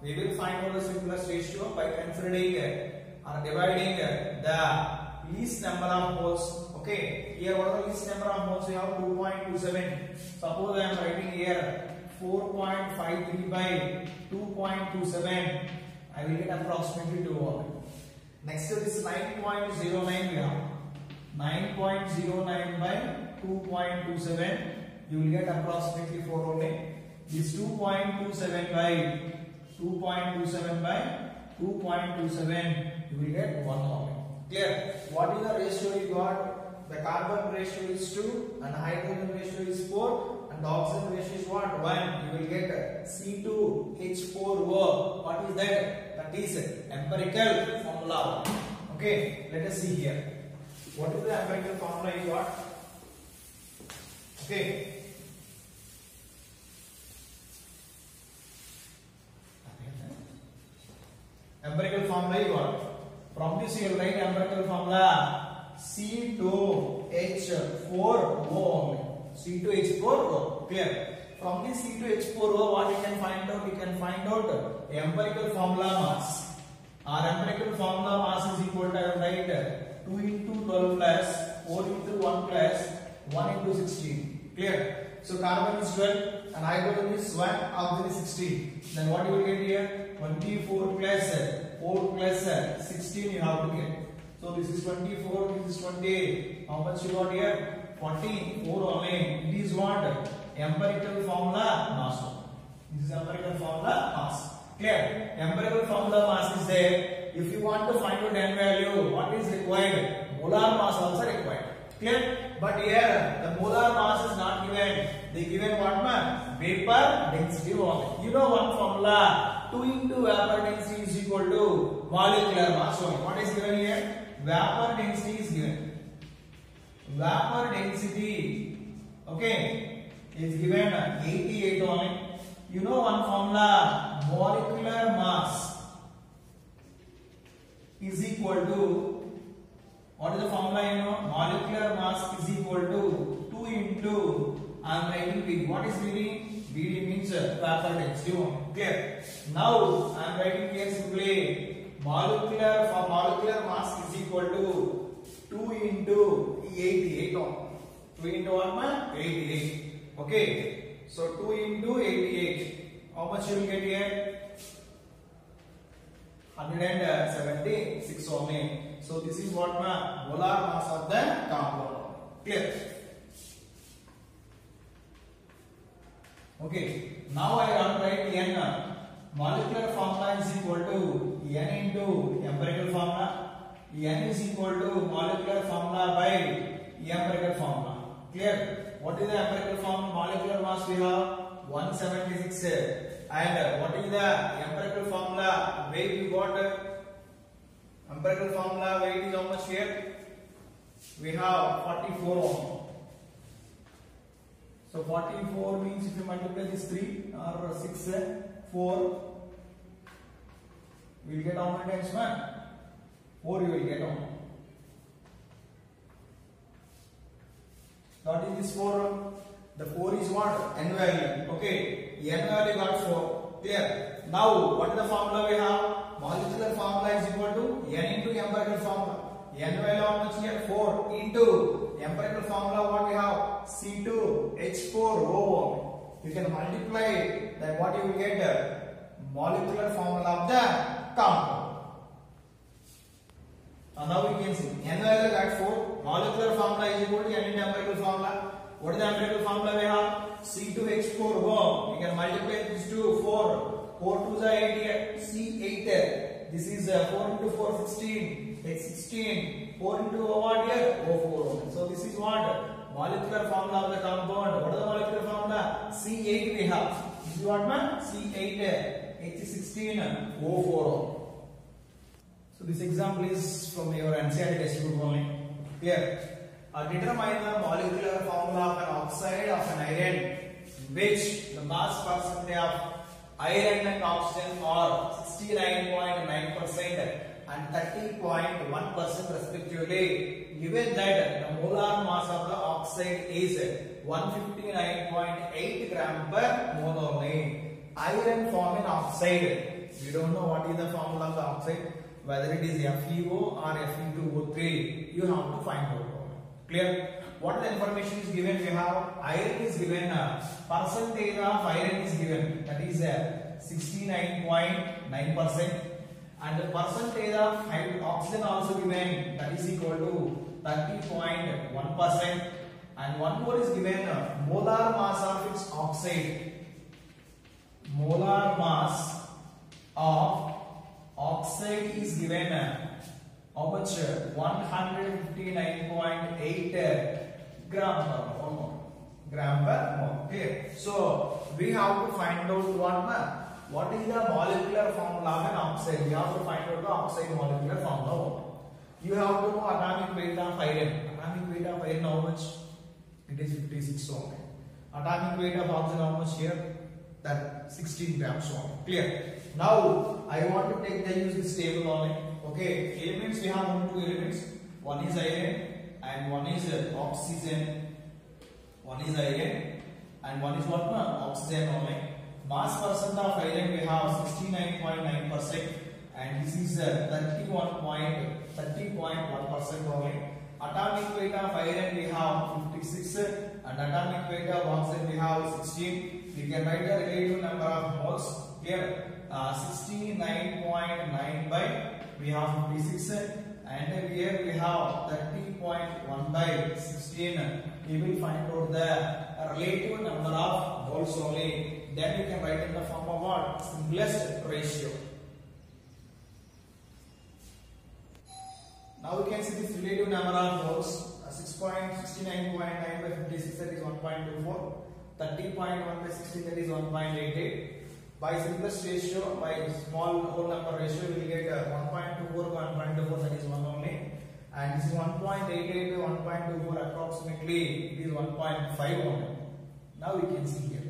We will find out the simplest ratio by considering or dividing the least number of moles. Okay, here what are the least number of moles we have? 2.27. Suppose I am writing here 4.53 by 2.27. I will get approximately 2. Next to this 9.09 we have 9.09 by 2.27. You will get approximately 4 only. This 2.27 by 2.27 by 2.27, you will get 1 only. Clear? What is the ratio you got? The carbon ratio is 2 and hydrogen ratio is 4 and the oxygen ratio is what? 1. You will get C2H4O. What is that? That is empirical formula. Okay, let us see here. What is the empirical formula you got? Okay. Empirical formula you got. From this you will write empirical formula C2H4O only. C2H4O. Clear? From this C2H4O, what you can find out? You can find out empirical formula mass. Our empirical formula mass is equal to, I will write 2 into 12 plus 4 into 1 plus 1 into 16. Clear? So carbon is 12 and hydrogen is 1, oxygen is 16. Then what you will get here? 24 plus 4 plus 16 you have to get. So this is 24, this is 28. How much you got here? 44 only. It is what? Empirical formula mass. This is empirical formula mass. Clear? Empirical formula mass is there. If you want to find out n value, what is required? Molar mass also required. Clear? But here the molar mass is not given. They given what man? Vapor density only. You know one formula. 2 into vapor density is equal to molecular mass only. What is given here? Vapor density is given. Vapor density, okay, is given 88 only. You know one formula. Molecular mass is equal to, what is the formula you know? Molecular mass is equal to 2 into, I am writing BD. What is BD? BD means vapor density. Clear? Now I am writing here simply molecular mass is equal to 2 into 88. 2 into what man? 88. Okay. So 2 into 88. How much you will get here? 176 only. So this is what molar mass of the compound. Clear? Okay. Now I am write n. Molecular formula is equal to n into empirical formula. N is equal to molecular formula by empirical formula. Clear? What is the empirical formula? Molecular mass we have 176. And what is the empirical formula? Weight you got? Empirical formula weight is how much here? We have 44 only. So 44 means if you multiply this 3 or 6, 4, we will get how many times, man? 4 you will get how many? What is this 4? The 4 is what? N value. Okay. N value got 4. Clear. Now, what is the formula we have? Molecular formula is equal to N into empirical formula. N value how much here? 4 into empirical formula what we have? C2H4O. You can multiply, then what you will get? Molecular formula of the compound. And now we can see N value got 4. Molecular formula is equal to N into empirical formula. What is the empirical formula we have? C2H4O. You can multiply this to 4. 4 to the 8 here. C8. This is 4 into 4, 16. H16. 4 into what here? O4. So this is what? Molecular formula of the compound. What is the molecular formula? C8 we have. This is what man? C8. H16. O4. So this example is from your NCERT textbook only. Clear? Determine the molecular formula of an oxide of an iron in which the mass percentage of iron and oxygen are 69.9% and 30.1% respectively. Given that the molar mass of the oxide is 159.8 gram per mole only. Iron form in oxide. We don't know what is the formula of the oxide, whether it is FeO or Fe2O3. You have to find out. Clear? What the information is given? We have iron is given, percentage of iron is given, that is 69.9%, and the percentage of oxygen also given, that is equal to 30.1%, and one more is given, molar mass of its oxide. Molar mass of oxide is given how much? 159.8 gram per mole. Okay. So we have to find out what is the molecular formula of an oxide. We have to find out the oxide molecular formula. You have to know atomic weight of iron. Atomic weight of iron how much? It is 56 only. Atomic weight of oxygen how much here? That 16 grams only. Clear? Now I want to use this table only. Okay, elements we have only 2 elements. One is iron and one is oxygen. One is iron and one is what? Oxygen only. Mass percent of iron we have 69.9% and this is 30.1% only. Atomic weight of iron we have 56 and atomic weight of oxygen we have 16. We can write the relative number of moles here. 69.9 by we have 56 and here we have 30.1 by 16. We will find out the relative number of moles only. Then we can write in the form of what? Simplest ratio. Now we can see this relative number of moles. 69.9 by 56, that is 1.24. 30.1 by 16, that is 1.88. By simplest ratio, by small whole number ratio, we will get 1.24 by 1.24, that is 1 only. And this is 1.88 by 1.24, approximately it is 1.5 only. Now we can see here.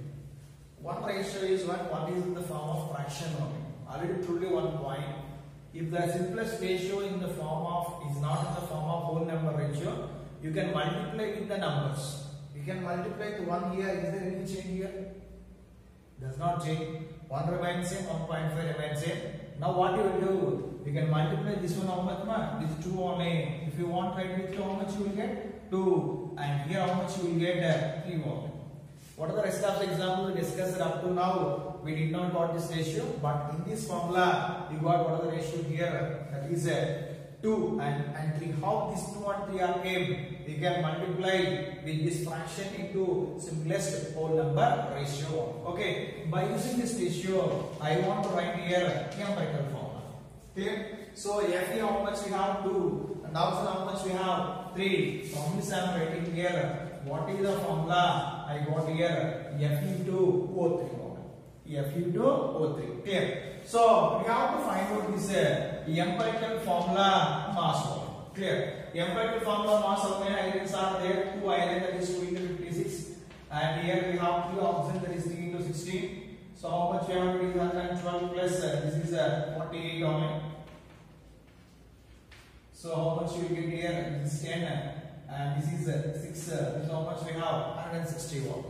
One ratio is 1 is in the form of fraction only. Already told you 1 point. If the simplest ratio in the form of is not in the form of whole number ratio, you can multiply with the numbers. You can multiply to 1 here. Is there any change here? Does not change. 1 remains same, 1.5 remains same. Now what you will do? You can multiply this one how much? This 2 only. If you want write with 2, how much you will get? 2. And here how much you will get? 3 only. What are the rest of the example we discussed up to now? We did not got this ratio, but in this formula we got what are the ratio here? That is 2 and 3. How these 2 and 3 are came? We can multiply with this fraction into simplest whole number ratio. Okay. By using this ratio, I want to write here empirical formula. Clear? So Fe how much we have? 2, and oxygen how much we have? 3. From this I am writing here. What is the formula? I got here Fe2O3. Fe2O3. Clear? So we have to find out this empirical formula mass. Clear? Empirical formula mass how many irons are there? 2 iron, that is 2 into 56. and here we have 3 oxygen, that is 3 into 16. So how much we have? It is 112 plus this is 48 only. So how much you will get here? This is 10 and this is 6. This is how much we have? 160 only.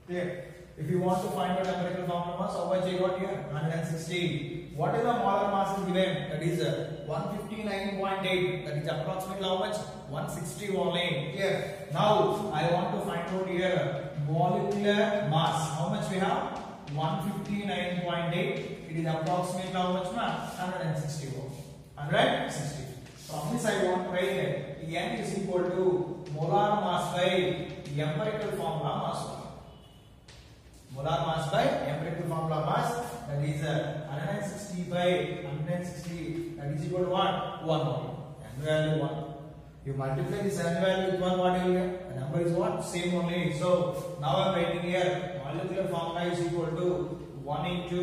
Clear? If you want to find out empirical formula mass, how much you got here? 160. What is the molar mass is given? That is 159.8. That is approximately how much? 160 only. Clear? Now I want to find out here molecular mass. How much we have? 159.8. It is approximately how much mass? 160 only. 160. From this I want to write N is equal to molar mass by empirical formula mass. Molar mass by empirical formula mass, that is 160 by 160, that is equal to what? 1 only. N value 1. You multiply this N value with 1, what you will get? The number is what? Same only. So now I am writing here molecular formula is equal to 1 into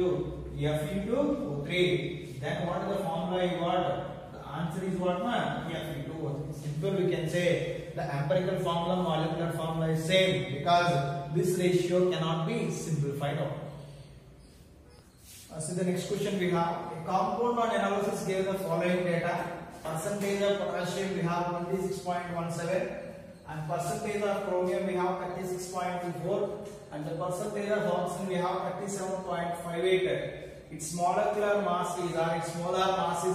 F into O3. Then what is the formula you got? Answer is what, man? F into O3. Simple, we can say the empirical formula, molecular formula is same because this ratio cannot be simplified out. So the next question we have a compound on analysis gave the following data: percentage of potassium we have 26.17, and percentage of chromium we have 36.24, and the percentage of oxygen we have 37.58. Its molecular mass is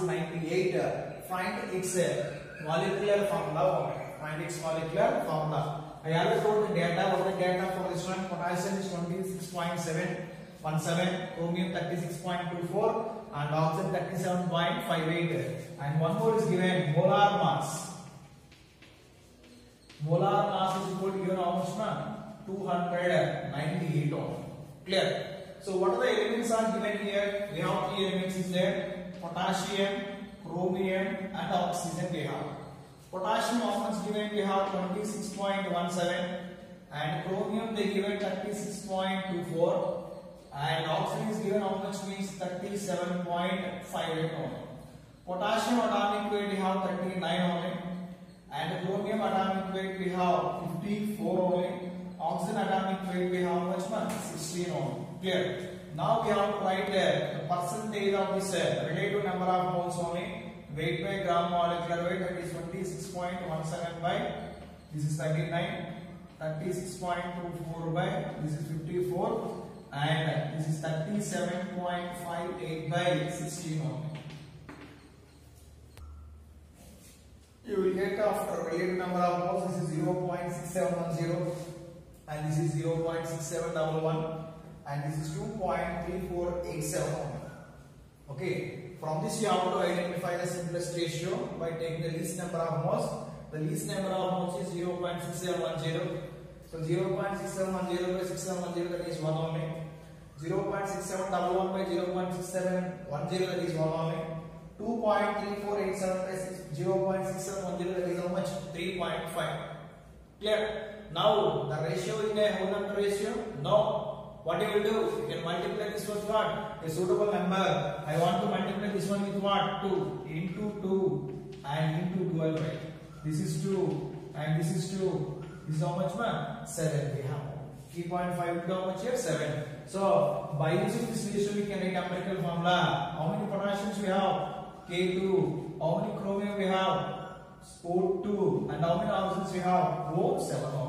98. Find its molecular formula. Find its molecular formula. I already told the data. What the data for this one? Potassium is 26.717, chromium 36.24, and oxygen 37.58. And one more is given molar mass. Molar mass is equal to given how much, man? 298 only. Clear? So what are the elements are given here? We have 3 elements is there: potassium, chromium, and oxygen. We have potassium how much given? We have 26.17, and chromium they given 36.24, and oxygen is given how much means 37.58 only. Potassium atomic weight we have 39 only, and chromium atomic weight we have 54 only. Oxygen atomic weight we have how much, man? 16 only. Clear? Now we have to write the percentage of this relative number of moles only. Weight by gram molecular weight, that is 26.17 by this is 39, 36.24 by this is 54, and this is 37.58 by 16 only. You will get after relative number of moles, this is 0.6710, and this is 0.6711, and this is 2.3487. Okay. From this you have to identify the simplest ratio by taking the least number of moles. The least number of moles is 0.6710. So 0.6710 by 6710, that is 1 only. 0.6711 by 0.6710, that is 1 only. 2.3487 by 0.6710, that is how much? 3.5. Clear? Now the ratio in a whole number ratio? No. What you will do? You can multiply this with what? A suitable number. I want to multiply this one with what? 2 into 2 and into 12, right? This is 2 and this is 2. This is how much, man? 7 we have. 3.5 into how much here? 7. So by using this ratio we can write empirical formula. How many potassiums we have? K2. How many chromium we have? O2. And how many oxygens we have? O7.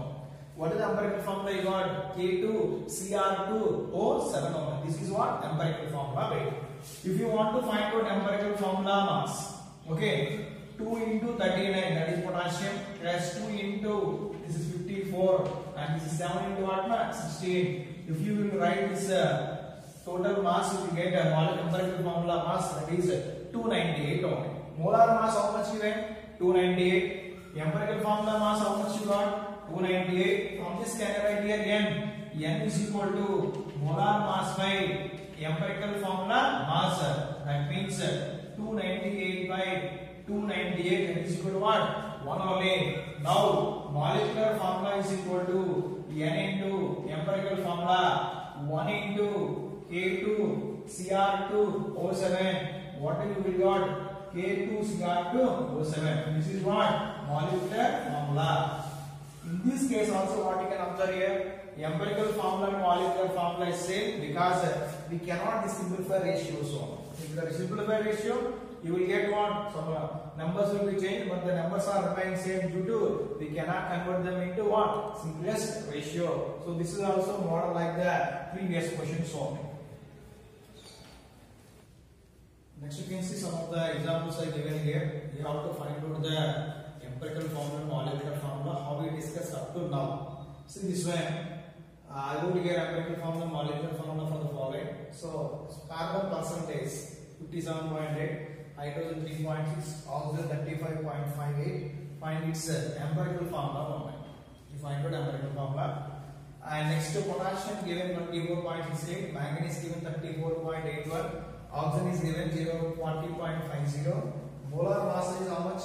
What is the empirical formula you got? K2, Cr2, O7 only. This is what? Empirical formula. Right? If you want to find out empirical formula mass, okay, 2 into 39, that is potassium, plus 2 into, this is 54, and this is 7 into what? 16. If you will write this total mass, you will get a empirical formula mass, that is 298 only. Molar mass, how much you get? 298. Empirical formula mass, how much you got? 298. From this can I write here N? N is equal to molar mass by empirical formula mass. That means 298 by 298, that is equal to what? 1 only. Now molecular formula is equal to N into empirical formula 1 into K2 Cr2 O7. What you will got? K2 Cr2 O7. This is what? Molecular formula. In this case also what you can observe here, empirical formula and molecular formula is same because we cannot simplify ratio. So if the simplify ratio, you will get what? Some numbers will be changed, but the numbers are remaining same due to we cannot convert them into what? Simplest ratio. So this is also model like the previous question only. Next you can see some of the examples are given here. You have to find out the empirical formula and molecular formula, how we discussed up to now. See this one. I wrote here empirical formula, molecular formula for the following. So carbon percentage 57.8, hydrogen 3.6, oxygen 35.58. Find its empirical formula only. You find out empirical formula. And next to potassium given 24.68, manganese given 34.81, oxygen is given 40.50. Molar mass is how much?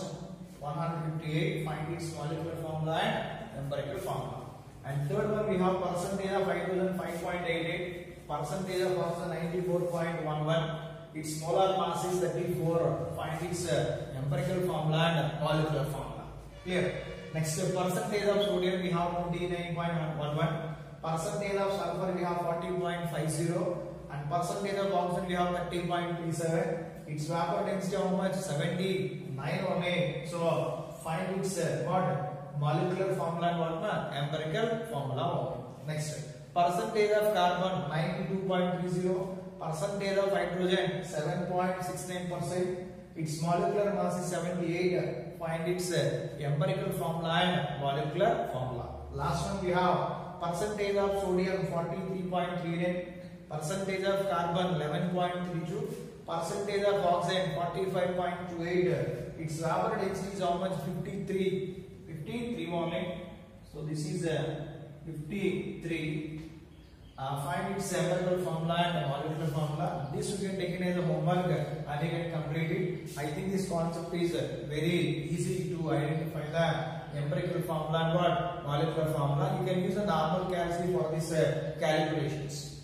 158. Find its molecular formula and empirical formula. And third one we have percentage of hydrogen 5.88, percentage of oxygen 94.11. Its molar mass is 34. Find its empirical formula and molecular formula. Clear? Next percentage of sodium we have 29.11. Percentage of sulfur we have 40.50. And percentage of oxygen we have 30.37. Its vapor density how much? 79 only. So find its what? Molecular formula and what? Empirical formula. Next, percentage of carbon 92.30. Percentage of hydrogen 7.69%. Its molecular mass is 78. Find its empirical formula and molecular formula. Last one we have percentage of sodium 43.39. Percentage of carbon 11.32. Percentage of oxygen 45.28. Its vapor density is how much? 53 only. So this is 53. Find its empirical formula and molecular formula. This you can take it as a homework and you can complete it. I think this concept is very easy to identify the empirical formula and what? Molecular formula. You can use a normal calculus for these calculations.